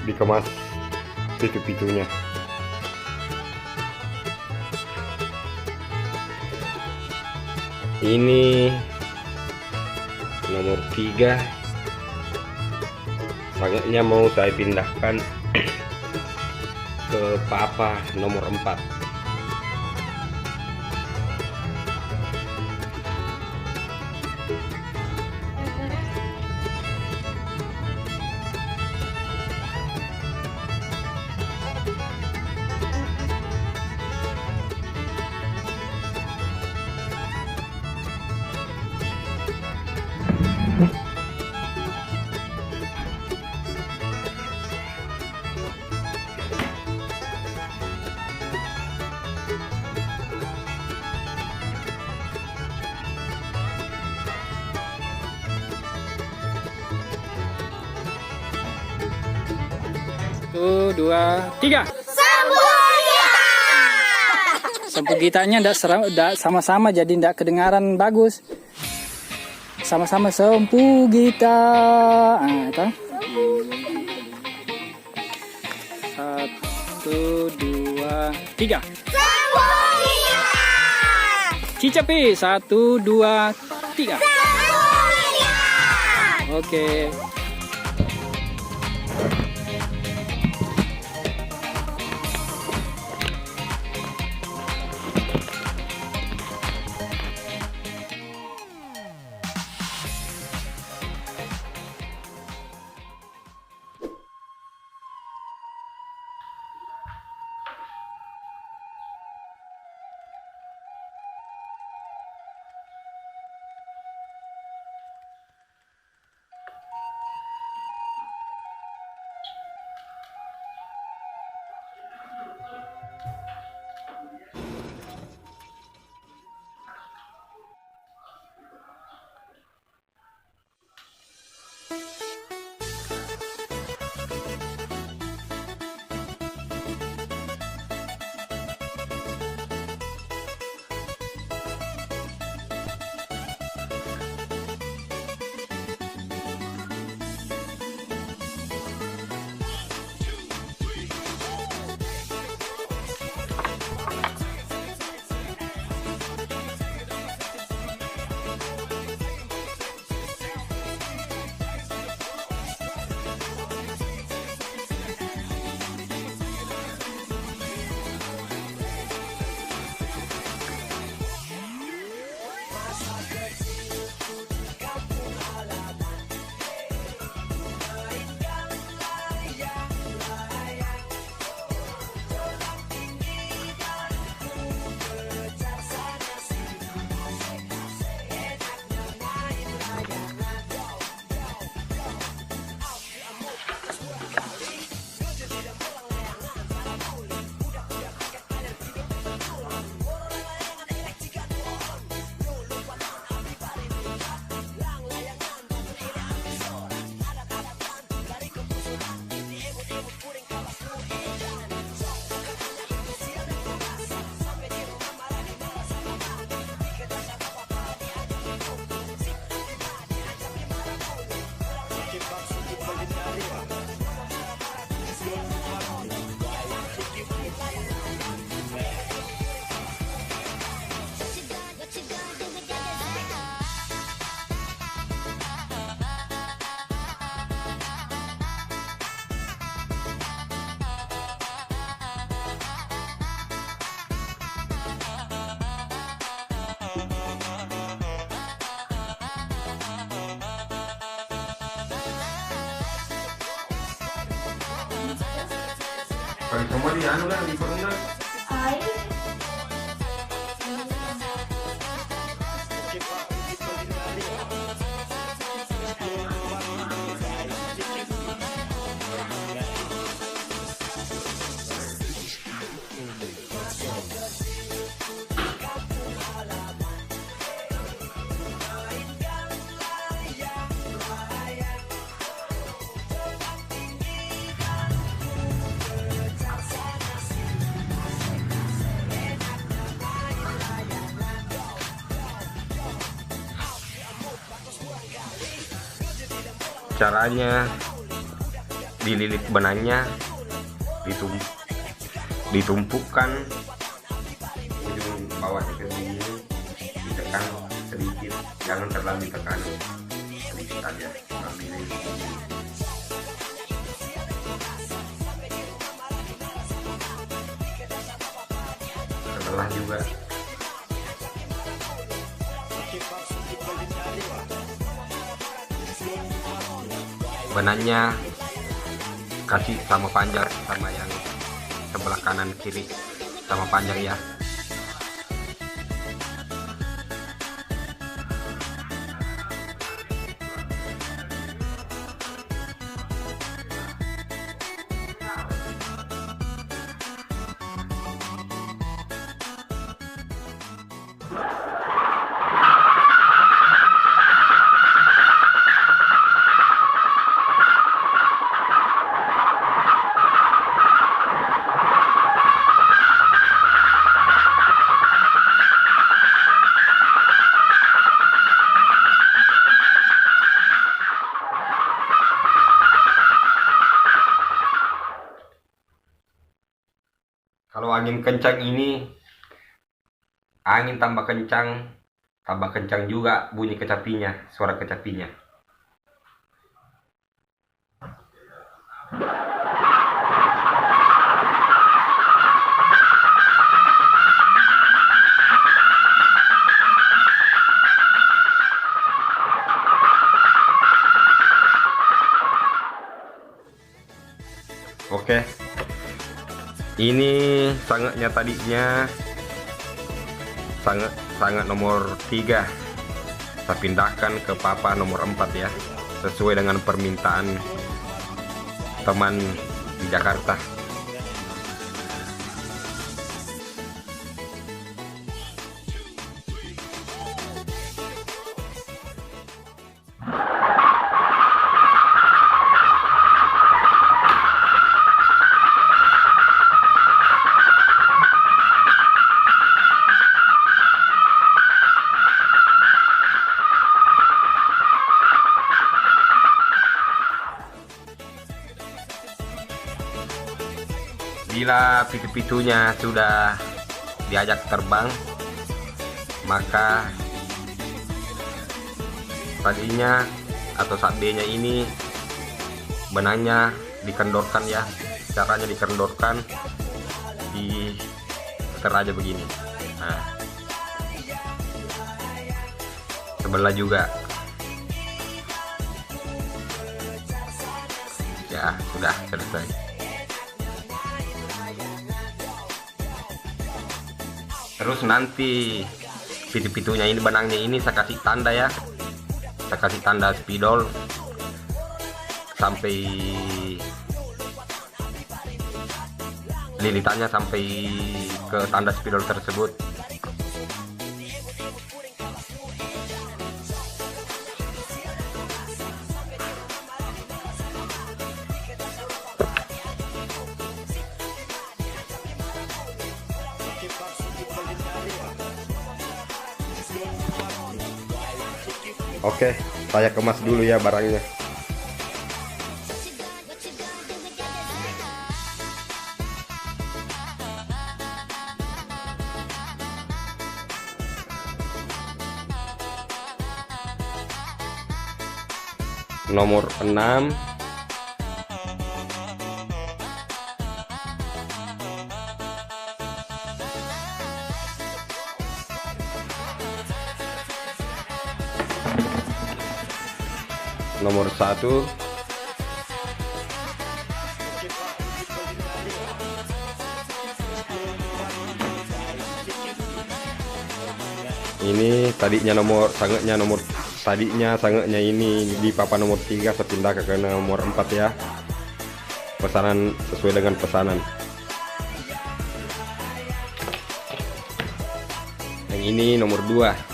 dikemas pitu-pitunya. Ini nomor 3, sangnya mau saya pindahkan ke papa nomor 4. Satu, dua, tiga. Sampo gitanya ndak sama-sama jadi ndak kedengaran bagus. Sama-sama sampo gita. Ah, itu. 1, 2, 3. Cicapi 1, 2, 3. Oke. Kalau kamu di anu lah di formula. Caranya dililit benangnya, ditumpukkan ujung bawahnya ke sini, ditekan sedikit, jangan terlalu ditekan, sedikit saja, ambil ini. Setelah juga benangnya kasih sama panjang, sama yang sebelah kanan kiri sama panjang ya. Kalau angin kencang ini, angin tambah kencang juga bunyi kecapinya, suara kecapinya. Oke. Ini sangeknya tadinya sangat nomor 3, saya pindahkan ke papa nomor 4 ya, sesuai dengan permintaan teman di Jakarta. Bila pitu-pitunya sudah diajak terbang, maka tadinya atau sabenya ini benangnya dikendorkan ya. Caranya dikendorkan, diputar aja begini. Nah, sebelah juga ya, sudah selesai. Terus nanti pitu-pitunya ini, benangnya ini saya kasih tanda ya, saya kasih tanda spidol sampai lilitannya sampai ke tanda spidol tersebut. Oke, saya kemas dulu ya barangnya. Nomor 6, nomor 1, ini tadinya sangeknya ini di papa nomor 3, saya pindah ke nomor 4 ya, pesanan sesuai dengan pesanan. Yang ini nomor 2.